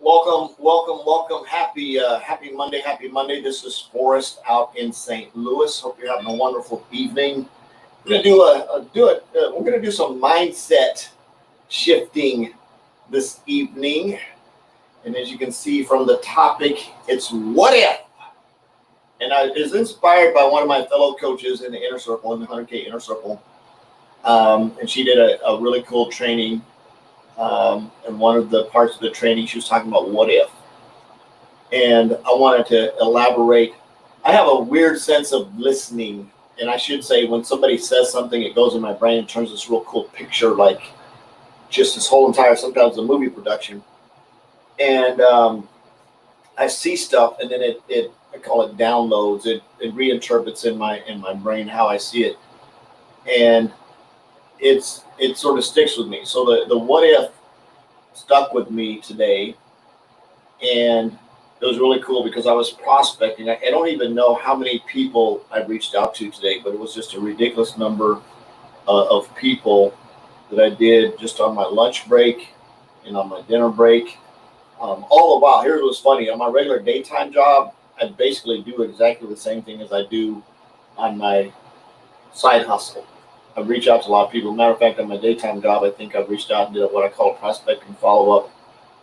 Welcome. Happy Monday. This is Forrest out in St. Louis. Hope you're having a wonderful evening. We're gonna do some mindset shifting this evening, and as you can see from the topic, it's what if. And I was inspired by one of my fellow coaches in the inner circle, in the 100K inner circle, and she did a really cool training. And one of the parts of the training, she was talking about what if. And I wanted to elaborate. I have a weird sense of listening. And I should say, when somebody says something, it goes in my brain and turns this real cool picture, like just this whole entire, sometimes a movie production. And I see stuff, and then I call it downloads. It reinterprets in my brain how I see it. And it sort of sticks with me. So the what if stuck with me today, and it was really cool because I was prospecting. I don't even know how many people I reached out to today, but it was just a ridiculous number of people that I did just on my lunch break and on my dinner break. All the while, here's what's funny. On my regular daytime job, I basically do exactly the same thing as I do on my side hustle. I reach out to a lot of people. Matter of fact, on my daytime job, I think I've reached out and did what I call prospecting follow-up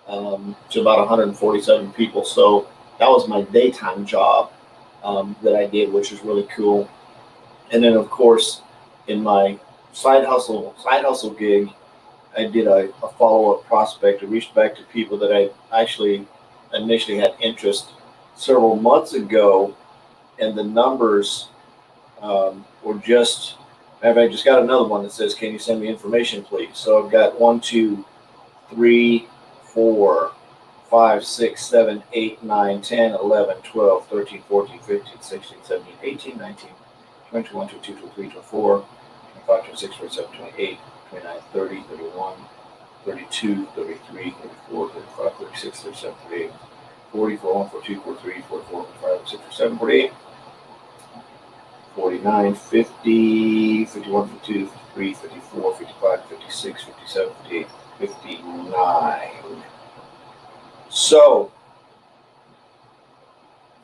to about 147 people. So that was my daytime job that I did, which is really cool. And then, of course, in my side hustle gig, I did a follow-up prospect. I reached back to people that I actually initially had interest several months ago, and the numbers were just. I just got another one that says, "Can you send me information, please?" So I've got 1, 2, 3, 4, 5, 6, 7, 8, 9, 10, 11, 12, 13, 14, 15, 16, 17, 18, 19, 20, 21, 22, 23, 24, 25, 26, 27, 28, 29, 30, 31, 32, 33, 34, 35, 36, 37, 38, 40, 41, 42, 43, 44, 45, 46, 47, 48. 49, 50, 51, 52, 53, 54, 55, 56, 57, 58, 59. So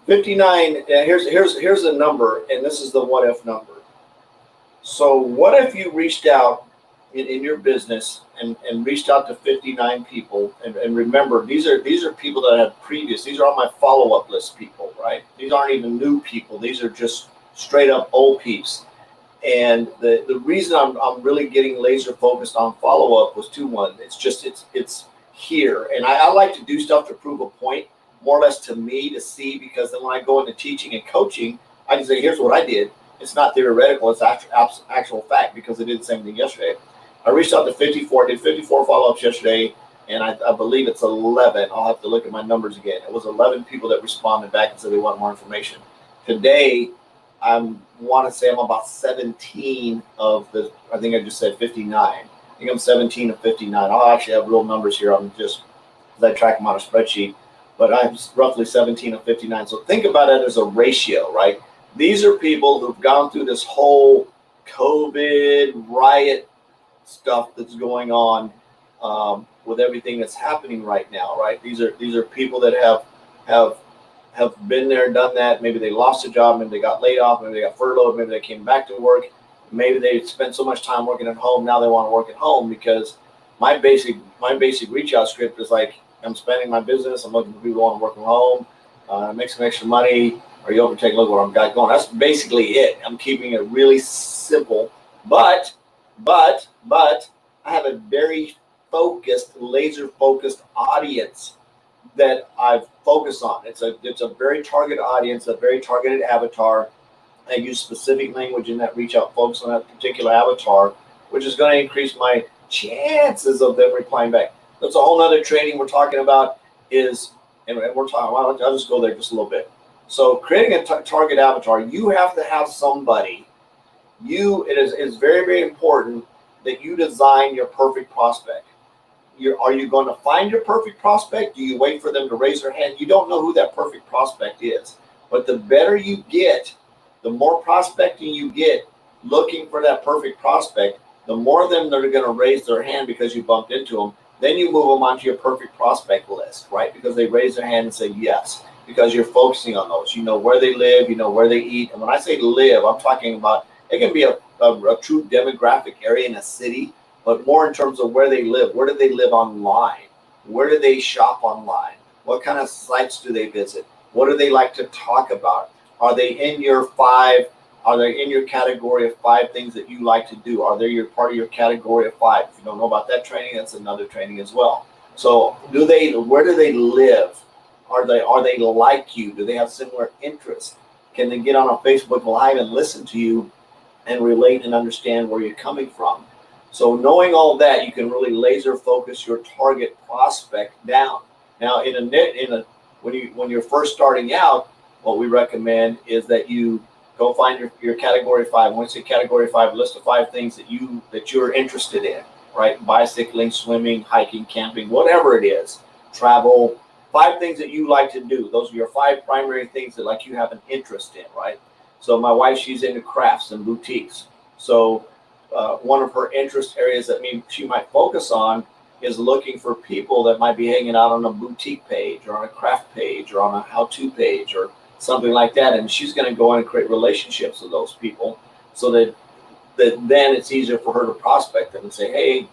59, here's a number, and this is the what if number. So what if you reached out in your business and reached out to 59 people, and remember, these are people that have previous, these are on my follow-up list people, right? These aren't even new people, these are just straight up old peeps. And the reason I'm really getting laser focused on follow-up was 2-1. It's here. And I like to do stuff to prove a point, more or less to me, to see, because then when I go into teaching and coaching, I can say, here's what I did. It's not theoretical, it's actual fact, because I did the same thing yesterday. I reached out to 54, I did 54 follow-ups yesterday, and I believe it's 11. I'll have to look at my numbers again. It was 11 people that responded back and said they want more information. Today, I want to say I'm about 17 of the, I think I just said 59. I think I'm 17 of 59. I'll actually have real numbers here. I'm just, because I track them on a spreadsheet, but I'm roughly 17 of 59. So think about it as a ratio, right? These are people who've gone through this whole COVID riot stuff that's going on with everything that's happening right now, right? These are people that have been there, done that. Maybe they lost a job, maybe they got laid off, maybe they got furloughed, maybe they came back to work, maybe they spent so much time working at home, now they want to work at home. Because my basic reach out script is like, I'm expanding my business, I'm looking for people who want to work from home, make some extra money, are you open to take a look where I'm going? That's basically it. I'm keeping it really simple, but I have a very focused, laser focused audience that I've focused on. It's a very targeted audience, a very targeted avatar. I use specific language in that reach out, focus on that particular avatar, which is going to increase my chances of them replying back. That's a whole nother training we're talking about is, and we're talking, well, I'll just go there just a little bit. So creating a target avatar, you have to have somebody, it is very, very important that you design your perfect prospect. Are you going to find your perfect prospect? Do you wait for them to raise their hand? You don't know who that perfect prospect is. But the better you get, the more prospecting you get looking for that perfect prospect, the more of them that are going to raise their hand because you bumped into them, Then you move them onto your perfect prospect list, right? Because they raise their hand and say yes, because you're focusing on those. You know where they live, you know where they eat. And when I say live, I'm talking about it can be a true demographic area in a city, but more in terms of where they live. Where do they live online? Where do they shop online? What kind of sites do they visit? What do they like to talk about? Are they in your five? Are they in your category of 5 things that you like to do? Are they your part of your category of 5? If you don't know about that training, that's another training as well. So where do they live? Are they like you? Do they have similar interests? Can they get on a Facebook Live and listen to you and relate and understand where you're coming from? So knowing all of that, you can really laser focus your target prospect down. Now when you're first starting out, what we recommend is that you go find your category 5. Once you category 5, list of 5 things that you're interested in, right? Bicycling, swimming, hiking, camping, whatever it is, travel. 5 things that you like to do. Those are your 5 primary things that like you have an interest in, right? So my wife, she's into crafts and boutiques. So one of her interest areas that she might focus on is looking for people that might be hanging out on a boutique page or on a craft page or on a how-to page or something like that, and she's going to go in and create relationships with those people so that then it's easier for her to prospect them and say, hey,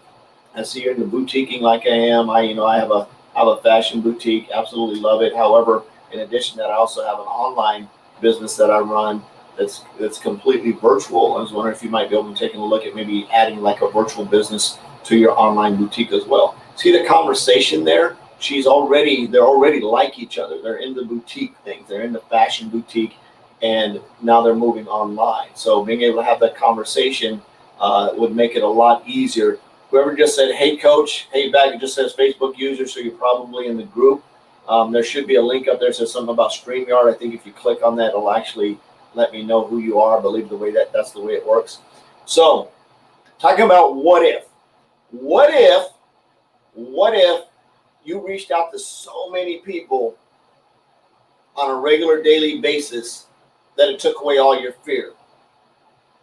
I see you're into boutiquing like I am. I have a fashion boutique, absolutely love it. However, in addition to that, I also have an online business that I run that's completely virtual. I was wondering if you might be able to take a look at maybe adding like a virtual business to your online boutique as well. See the conversation there? They're already like each other. They're in the boutique things. They're in the fashion boutique, and now they're moving online. So being able to have that conversation would make it a lot easier. Whoever just said, hey, coach, hey, back, it just says Facebook user, so you're probably in the group. There should be a link up there that says something about StreamYard. I think if you click on that, it'll actually let me know who you are. I believe that's the way it works. So talking about what if you reached out to so many people on a regular daily basis that it took away all your fear.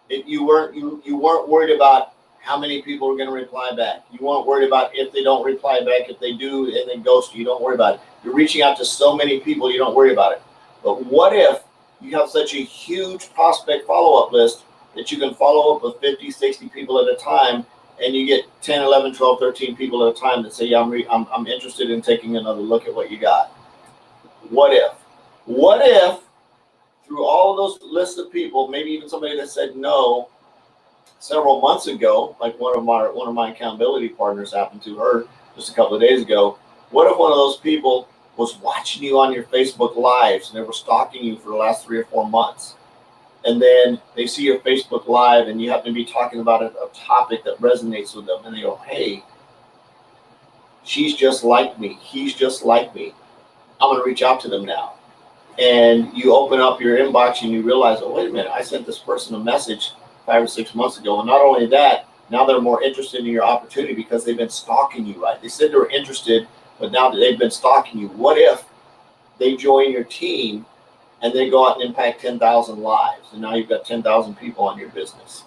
You weren't worried about how many people are going to reply back. You weren't worried about if they don't reply back. If they do and they ghost you, you don't worry about it. You're reaching out to so many people, you don't worry about it. But what if you have such a huge prospect follow-up list that you can follow up with 50, 60 people at a time, and you get 10, 11, 12, 13 people at a time that say, yeah, I'm interested in taking another look at what you got. What if through all of those lists of people, maybe even somebody that said no several months ago, like one of my accountability partners happened to her just a couple of days ago, what if one of those people was watching you on your Facebook Lives and they were stalking you for the last 3 or 4 months? And then they see your Facebook Live and you happen to be talking about a topic that resonates with them, and they go, hey, she's just like me. He's just like me. I'm going to reach out to them now. And you open up your inbox and you realize, oh, wait a minute, I sent this person a message 5 or 6 months ago. And not only that, now they're more interested in your opportunity because they've been stalking you, right? They said they were interested, but now that they've been stalking you, what if they join your team and they go out and impact 10,000 lives, and now you've got 10,000 people on your business?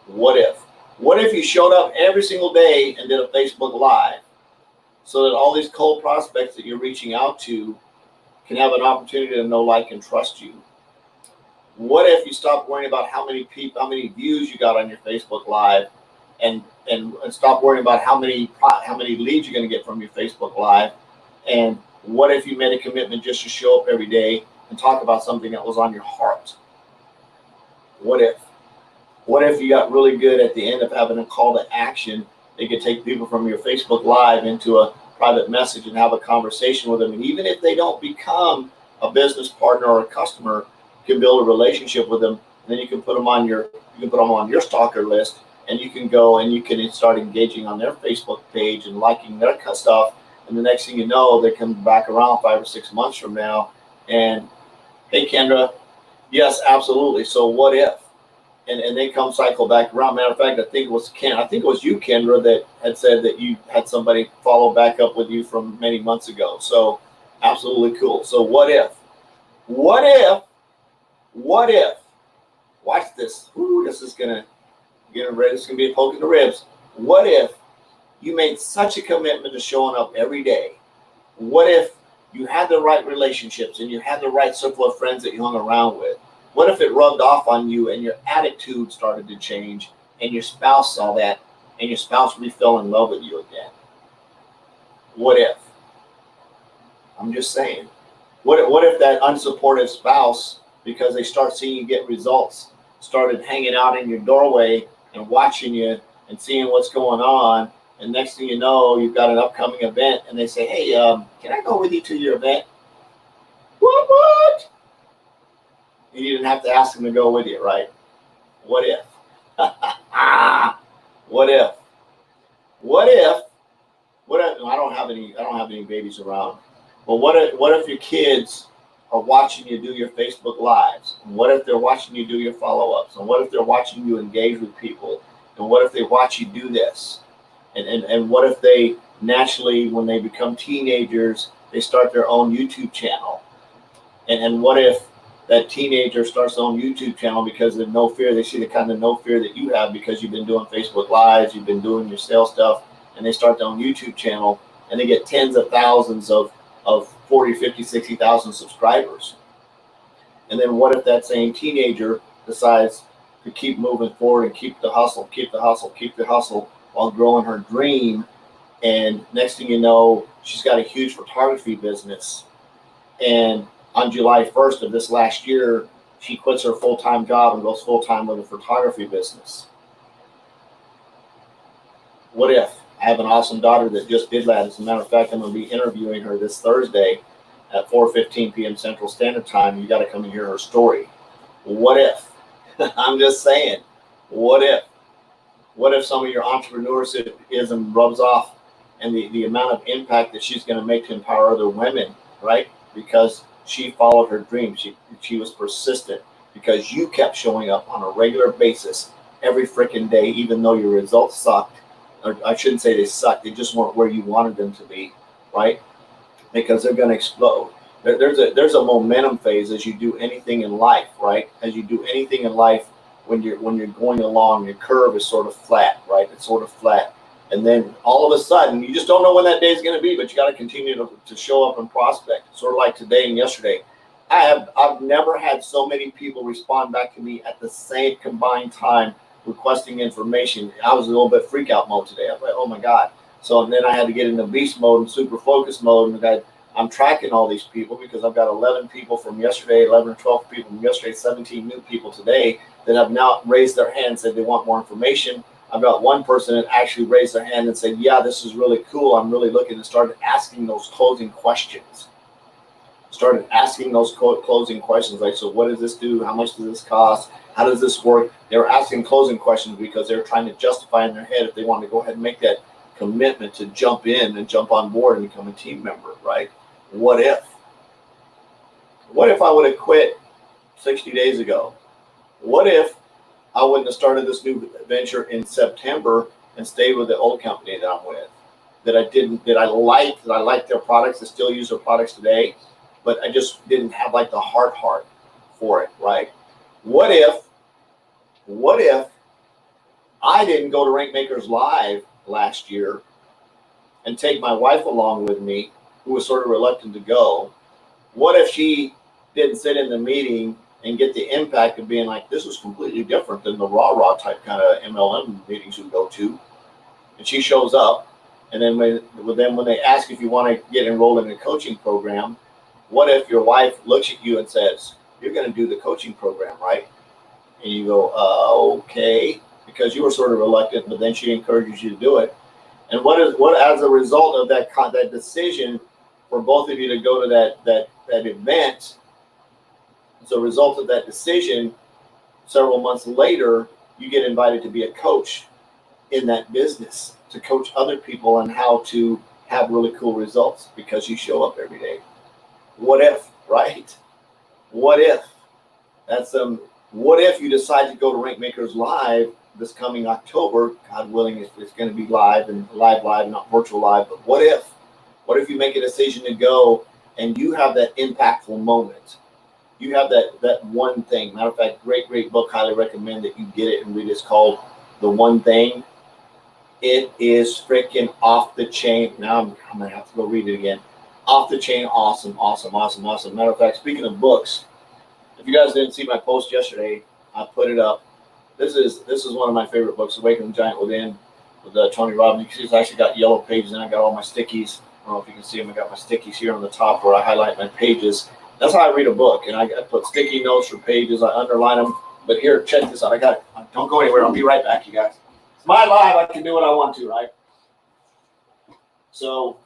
What if you showed up every single day and did a Facebook Live so that all these cold prospects that you're reaching out to can have an opportunity to know, like, and trust you? What if you stopped worrying about how many views you got on your Facebook Live, and stop worrying about how many leads you're going to get from your Facebook Live? And what if you made a commitment just to show up every day and talk about something that was on your heart? What if you got really good at the end of having a call to action? They could take people from your Facebook Live into a private message and have a conversation with them. And even if they don't become a business partner or a customer, you can build a relationship with them. And then you can put them on your stalker list, and you can go and you can start engaging on their Facebook page and liking their stuff. And the next thing you know, they come back around 5 or 6 months from now and, hey, Kendra, yes, absolutely. So what if? And they come cycle back around. Matter of fact, I think it was you, Kendra, that had said that you had somebody follow back up with you from many months ago. So absolutely cool. So what if? Watch this. Ooh, this is gonna get ready. This is gonna be a poke in the ribs. What if You made such a commitment to showing up every day. What if you had the right relationships and you had the right circle of friends that you hung around with? What if it rubbed off on you and your attitude started to change and your spouse saw that and your spouse really fell in love with you again? What if? I'm just saying. What if that unsupportive spouse, because they start seeing you get results, started hanging out in your doorway and watching you and seeing what's going on, and next thing you know, you've got an upcoming event, and they say, "Hey, can I go with you to your event?" What? You didn't have to ask them to go with you, right? What if? What if? What if? What if? I don't have any babies around. But what if your kids are watching you do your Facebook lives? And what if they're watching you do your follow-ups? And what if they're watching you engage with people? And what if they watch you do this? And what if they naturally, when they become teenagers, they start their own YouTube channel? And what if that teenager starts their own YouTube channel because of no fear? They see the kind of no fear that you have because you've been doing Facebook lives, you've been doing your sales stuff, and they start their own YouTube channel and they get tens of thousands of 40, 50, 60,000 subscribers. And then what if that same teenager decides to keep moving forward and keep the hustle while growing her dream? And next thing you know, she's got a huge photography business. And on July 1st of this last year, she quits her full-time job and goes full-time with a photography business. What if? I have an awesome daughter that just did that. As a matter of fact, I'm going to be interviewing her this Thursday at 4:15 p.m. Central Standard Time. You got to come and hear her story. What if? I'm just saying, what if? What if some of your entrepreneurism rubs off and the amount of impact that she's going to make to empower other women, right? Because she followed her dream. She was persistent because you kept showing up on a regular basis every freaking day, even though your results sucked. Or I shouldn't say they sucked. They just weren't where you wanted them to be, right? Because they're going to explode. There's a momentum phase as you do anything in life, right? As you do anything in life, when you're going along, your curve is sort of flat, right? It's sort of flat. And then all of a sudden, you just don't know when that day is going to be, but you got to continue to show up and prospect. Sort of like today and yesterday. I've never had so many people respond back to me at the same combined time requesting information. I was a little bit freak out mode today. I was like, oh my God. So and then I had to get into beast mode and super focus mode. And I'm tracking all these people because I've got 11 people from yesterday, 11 or 12 people from yesterday, 17 new people today that have now raised their hand and said they want more information. I've got one person that actually raised their hand and said, yeah, this is really cool. I'm really looking, and started asking those closing questions. Started asking those closing questions like, so what does this do? How much does this cost? How does this work? They were asking closing questions because they were trying to justify in their head if they wanted to go ahead and make that commitment to jump in and jump on board and become a team member, right? What if? What if I would have quit 60 days ago? What if I wouldn't have started this new venture in September and stayed with the old company that I'm with? That I liked their products, I still use their products today, but I just didn't have like the heart for it, right? What if I didn't go to Rankmakers Live last year and take my wife along with me, who was sort of reluctant to go? What if she didn't sit in the meeting and get the impact of being like, this is completely different than the rah-rah type kind of MLM meetings we go to? And she shows up, and then when they ask if you want to get enrolled in a coaching program, what if your wife looks at you and says, you're going to do the coaching program, right? And you go, okay, because you were sort of reluctant, but then she encourages you to do it. And what as a result of that decision for both of you to go to that event, as a result of that decision, several months later, you get invited to be a coach in that business, to coach other people on how to have really cool results because you show up every day. What if, right? What if? What if you decide to go to Rankmakers Live this coming October? God willing, it's going to be live, not virtual live. But what if? What if you make a decision to go and you have that impactful moment? You have that one thing. Matter of fact, great book. Highly recommend that you get it and read it. It's called The One Thing. It is freaking off the chain. Now I'm gonna have to go read it again. Off the chain, awesome, awesome, awesome, awesome. Matter of fact, speaking of books, if you guys didn't see my post yesterday, I put it up. This is one of my favorite books, Awaken the Giant Within, with Tony Robbins. You can see it's actually got yellow pages, and I got all my stickies. I don't know if you can see them. I got my stickies here on the top where I highlight my pages. That's how I read a book, and I put sticky notes for pages. I underline them. But here, check this out. I got it. Don't go anywhere. I'll be right back, you guys. It's my live. I can do what I want to, right? So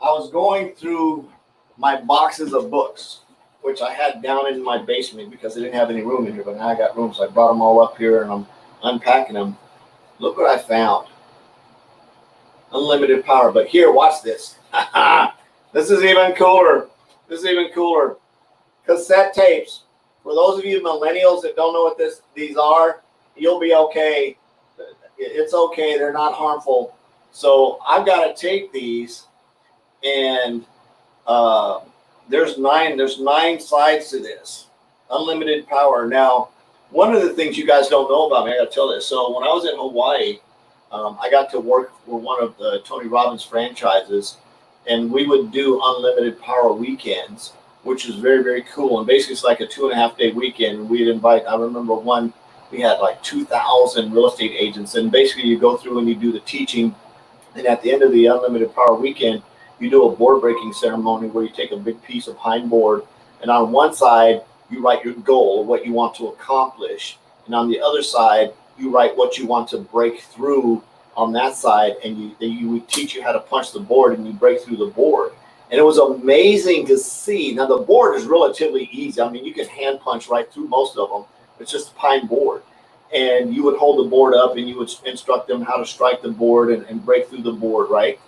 I was going through my boxes of books, which I had down in my basement because I didn't have any room in here, but now I got room, so I brought them all up here and I'm unpacking them. Look what I found. Unlimited power. But here, watch this. This is even cooler. This is even cooler. Cassette tapes. For those of you millennials that don't know what these are, you'll be okay. It's okay. They're not harmful. So I've got to take these, and there's nine sides to this. Unlimited power. Now, one of the things you guys don't know about me, I got to tell this. So when I was in Hawaii, I got to work for one of the Tony Robbins franchises, and we would do unlimited power weekends, which is very, very cool. And basically, it's like a 2.5 day weekend. And we'd invite, I remember one, we had like 2,000 real estate agents. And basically, you go through and you do the teaching. And at the end of the unlimited power weekend, you do a board breaking ceremony where you take a big piece of pine board, and on one side, you write your goal, what you want to accomplish. And on the other side, you write what you want to break through on that side, and you teach you how to punch the board, and you break through the board. And it was amazing to see. Now, the board is relatively easy. I mean, you can hand punch right through most of them. It's just a pine board. And you would hold the board up, and you would instruct them how to strike the board and break through the board, right?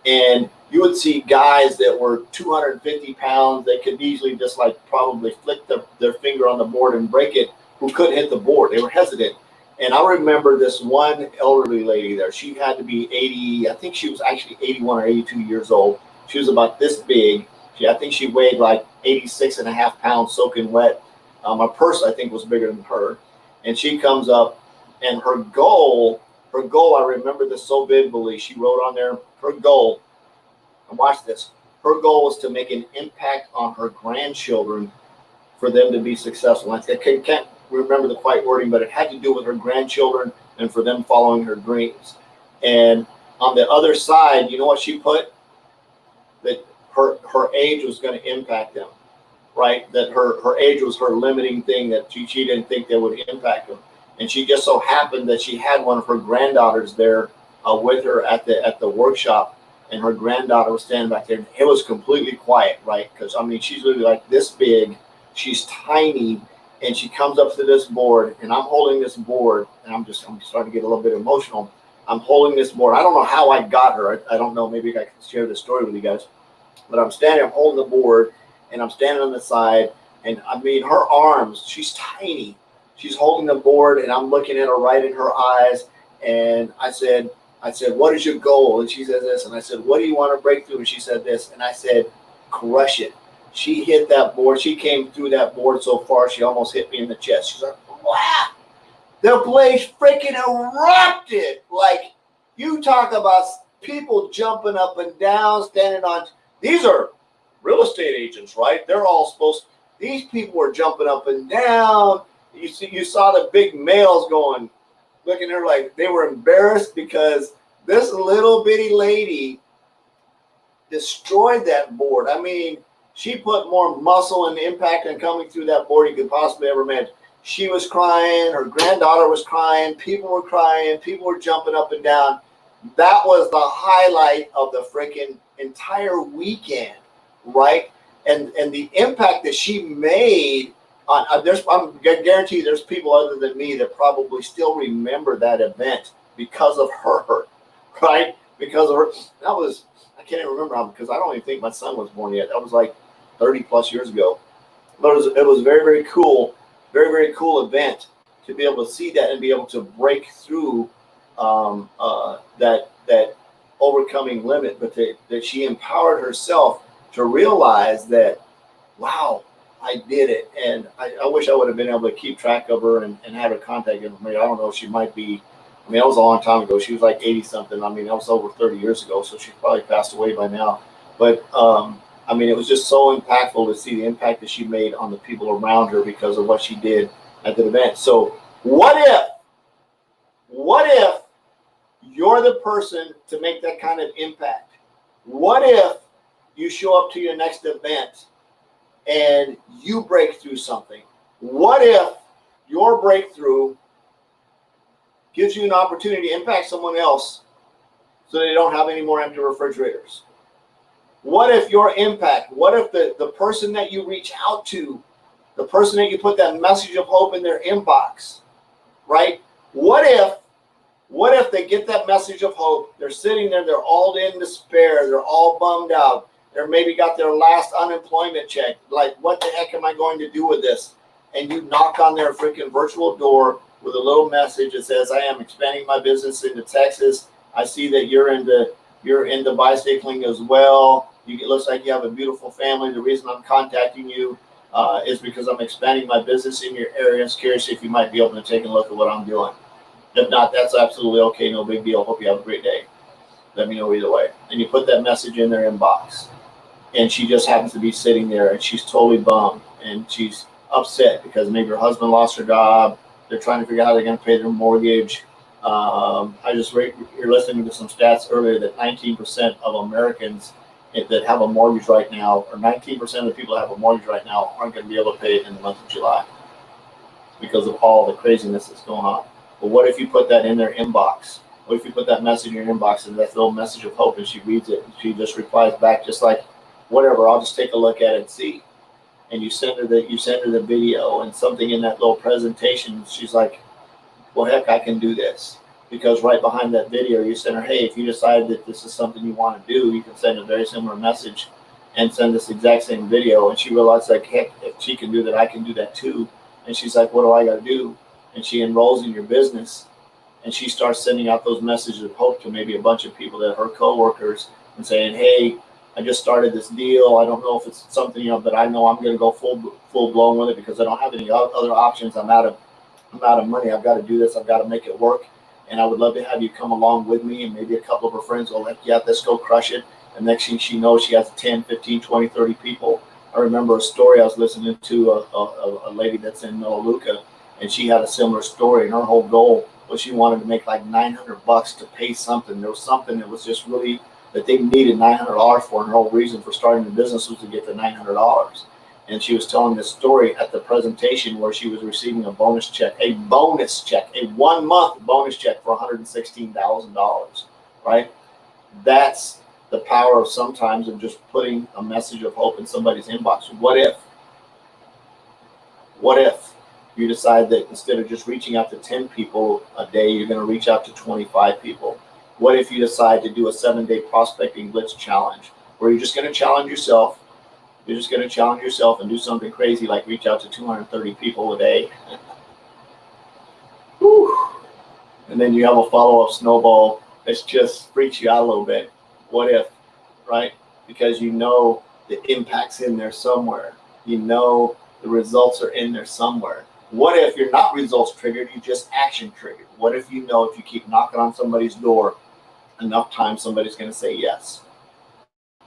And you would see guys that were 250 pounds that could easily just like probably flick their finger on the board and break it, who couldn't hit the board. They were hesitant. And I remember this one elderly lady there. She had to be 80. I think she was actually 81 or 82 years old. She was about this big. I think she weighed like 86.5 pounds soaking wet. My purse, I think, was bigger than her. And she comes up, and her goal, I remember this so vividly. She wrote on there, her goal, and watch this, her goal was to make an impact on her grandchildren for them to be successful. I can't remember the quite wording, but it had to do with her grandchildren and for them following her dreams. And on the other side, you know what she put? That her age was going to impact them, right? That her age was her limiting thing, that she didn't think that would impact them. And she just so happened that she had one of her granddaughters there with her at the workshop, and her granddaughter was standing back there. And it was completely quiet, right? Because I mean, she's literally like this big, she's tiny, and she comes up to this board, and I'm holding this board, and I'm starting to get a little bit emotional. I'm holding this board. I don't know how I got her. I don't know. Maybe I can share this story with you guys. But I'm holding the board, and I'm standing on the side, and I mean, her arms, she's tiny. She's holding the board, and I'm looking at her right in her eyes, and I said, what is your goal? And she said this, and I said, what do you want to break through? And she said this, and I said, crush it. She hit that board. She came through that board so far, she almost hit me in the chest. She's like, wow. The place freaking erupted. Like, you talk about people jumping up and down, standing on. These are real estate agents, right? They're all these people were jumping up and down. You saw the big males going, looking at her like they were embarrassed because this little bitty lady destroyed that board. I mean, she put more muscle and impact in coming through that board you could possibly ever imagine. She was crying. Her granddaughter was crying. People were crying. People were jumping up and down. That was the highlight of the freaking entire weekend, right? And the impact that she made on I'm guarantee there's people other than me that probably still remember that event because of her, right? Because of her. That was, I can't even remember how, because I don't even think my son was born yet. That was like 30 plus years ago. But it was very, very cool. Very, very cool event to be able to see that and be able to break through that overcoming limit, but that she empowered herself to realize that, wow, I did it. And I wish I would have been able to keep track of her and have her contact information. I don't know, she might be I mean, that was a long time ago. She was like 80 something. I mean, that was over 30 years ago. So she's probably passed away by now. But, I mean, it was just so impactful to see the impact that she made on the people around her because of what she did at the event. So what if you're the person to make that kind of impact? What if you show up to your next event and you break through something? What if your breakthrough gives you an opportunity to impact someone else so they don't have any more empty refrigerators? What if your impact, what if the person that you reach out to, the person that you put that message of hope in their inbox, right? What if they get that message of hope, they're sitting there, they're all in despair, they're all bummed out, they're maybe got their last unemployment check, like, what the heck am I going to do with this? And you knock on their freaking virtual door with a little message that says, I am expanding my business into Texas. I see that you're into bicycling as well. It looks like you have a beautiful family. The reason I'm contacting you is because I'm expanding my business in your area. I'm curious if you might be able to take a look at what I'm doing. If not, that's absolutely okay. No big deal. Hope you have a great day. Let me know either way. And you put that message in their inbox. And she just happens to be sitting there and she's totally bummed and she's upset because maybe her husband lost her job. They're trying to figure out how they're going to pay their mortgage. You're listening to some stats earlier that 19% of Americans that have a mortgage right now, or 19% of the people that have a mortgage right now, aren't going to be able to pay it in the month of July because of all the craziness that's going on. But what if you put that in their inbox? What if you put that message in your inbox and that little message of hope, and she reads it and she just replies back just like, whatever, I'll just take a look at it and see. And you send her the video and something in that little presentation. She's like, well, heck, I can do this. Because right behind that video, you send her, hey, if you decide that this is something you want to do, you can send a very similar message and send this exact same video. And she realized, like, heck, if she can do that, I can do that too. And she's like, what do I got to do? And she enrolls in your business and she starts sending out those messages of hope to maybe a bunch of people that are her coworkers and saying, hey, I just started this deal. I don't know if it's something, but I know I'm going to go full blown with it because I don't have any other options. I'm out of money. I've got to do this. I've got to make it work. And I would love to have you come along with me. And maybe a couple of her friends will like, yeah, let's go crush it. And next thing she knows, she has 10, 15, 20, 30 people. I remember a story I was listening to a lady that's in Melaleuca, and she had a similar story. And her whole goal was she wanted to make like $900 to pay something. There was something that was just really that they needed $900 for. And her whole reason for starting the business was to get the $900. And she was telling this story at the presentation where she was receiving a 1 month bonus check for $116,000, right? That's the power of sometimes of just putting a message of hope in somebody's inbox. What if you decide that instead of just reaching out to 10 people a day, you're going to reach out to 25 people? What if you decide to do a 7-day prospecting blitz challenge where you're just going to challenge yourself? You're just going to challenge yourself and do something crazy like reach out to 230 people a day. Whew. And then you have a follow-up snowball that just freaks you out a little bit. What if, right? Because you know the impact's in there somewhere. You know the results are in there somewhere. What if you're not results triggered, you just action triggered? What if you know if you keep knocking on somebody's door enough times, somebody's going to say yes?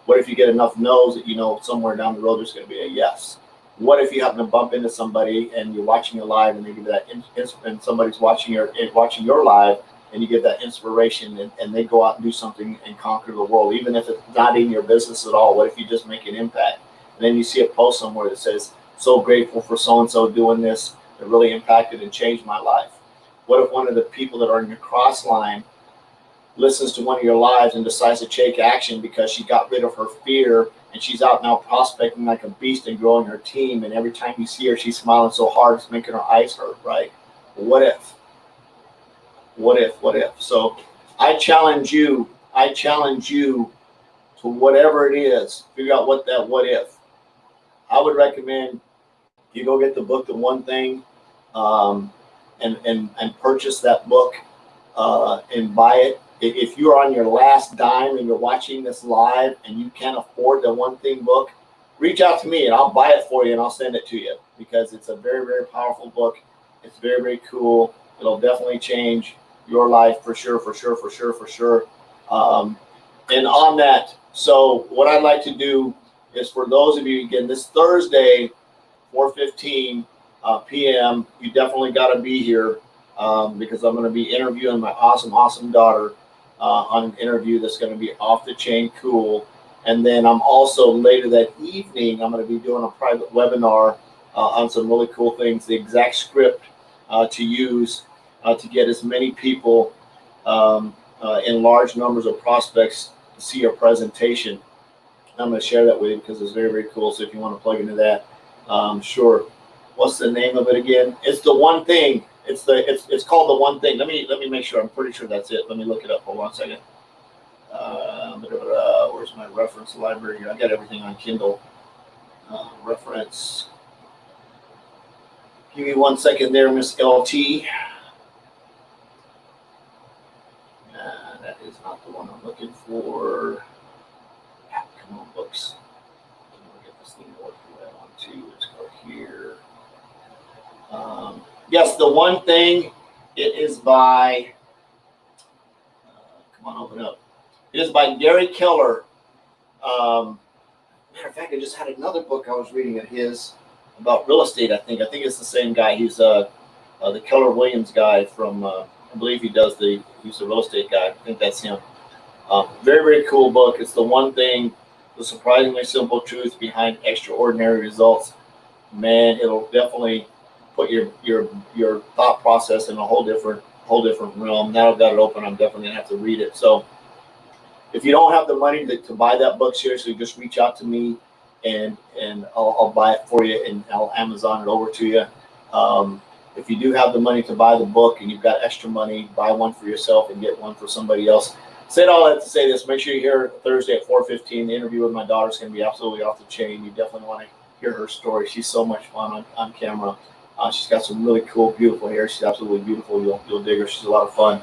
What if you get enough no's that you know somewhere down the road there's going to be a yes? What if you happen to bump into somebody and you're watching a live and they give that and somebody's watching your live and you give that inspiration and they go out and do something and conquer the world, even if it's not in your business at all? What if you just make an impact? And then you see a post somewhere that says, so grateful for so-and-so doing this. It really impacted and changed my life. What if one of the people that are in your cross line listens to one of your lives and decides to take action because she got rid of her fear and she's out now prospecting like a beast and growing her team, and every time you see her she's smiling so hard it's making her eyes hurt, right? What if? So I challenge you to whatever it is, figure out what if. I would recommend you go get the book, The One Thing, and purchase that book and buy it. If you're on your last dime and you're watching this live and you can't afford the One Thing book, reach out to me and I'll buy it for you and I'll send it to you, because it's a very, very powerful book. It's very, very cool. It'll definitely change your life for sure, for sure, for sure, for sure. And on that, so what I'd like to do is for those of you, again, this Thursday, 4:15 p.m., you definitely got to be here because I'm going to be interviewing my awesome daughter on an interview that's going to be off the chain cool. And then I'm also later that evening, I'm going to be doing a private webinar on some really cool things, the exact script to use to get as many people in large numbers of prospects to see your presentation. I'm going to share that with you because it's very cool. So if you want to plug into that, sure. What's the name of it again? It's the one thing. It's called the one thing. Let me make sure. I'm pretty sure that's it. Let me look it up. Hold on a second. Where's my reference library here? I got everything on Kindle. Reference. Give me 1 second there, Miss LT. That is not the one I'm looking for. Come on, books. I'm gonna get this thing to work the way I want to. Let's go here. Yes, the one thing. It is by. Come on, open up. It is by Gary Keller. Matter of fact, I just had another book I was reading of his about real estate. I think it's the same guy. He's the Keller Williams guy from. I believe he's the real estate guy. I think that's him. Very cool book. It's the one thing, the surprisingly simple truth behind extraordinary results. Man, it'll definitely put your thought process in a whole different realm. Now I've got it open, I'm definitely gonna have to read it. So if you don't have the money to buy that book, seriously, just reach out to me and I'll buy it for you and I'll Amazon it over to you. If you do have the money to buy the book and you've got extra money, buy one for yourself and get one for somebody else. Said all that to say this. Make sure you're here Thursday at 4:15. The interview with my daughter is going to be absolutely off the chain. You definitely want to hear her story. She's so much fun on camera. She's got some really cool, beautiful hair. She's absolutely beautiful. You'll dig her. She's a lot of fun.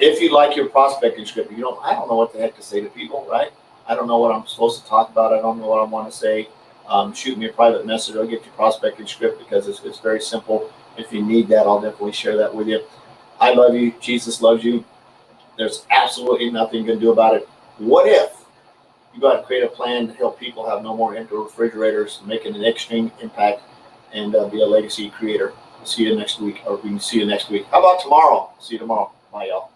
If you like your prospecting script, I don't know what the heck to say to people, right? I don't know what I'm supposed to talk about. I don't know what I want to say. Shoot me a private message. I'll get your prospecting script because it's very simple. If you need that, I'll definitely share that with you. I love you. Jesus loves you. There's absolutely nothing you can do about it. What if you got to create a plan to help people have no more empty refrigerators, making an extreme impact, and be a legacy creator? We'll see you next week, or we can see you next week. How about tomorrow? See you tomorrow. Bye, y'all.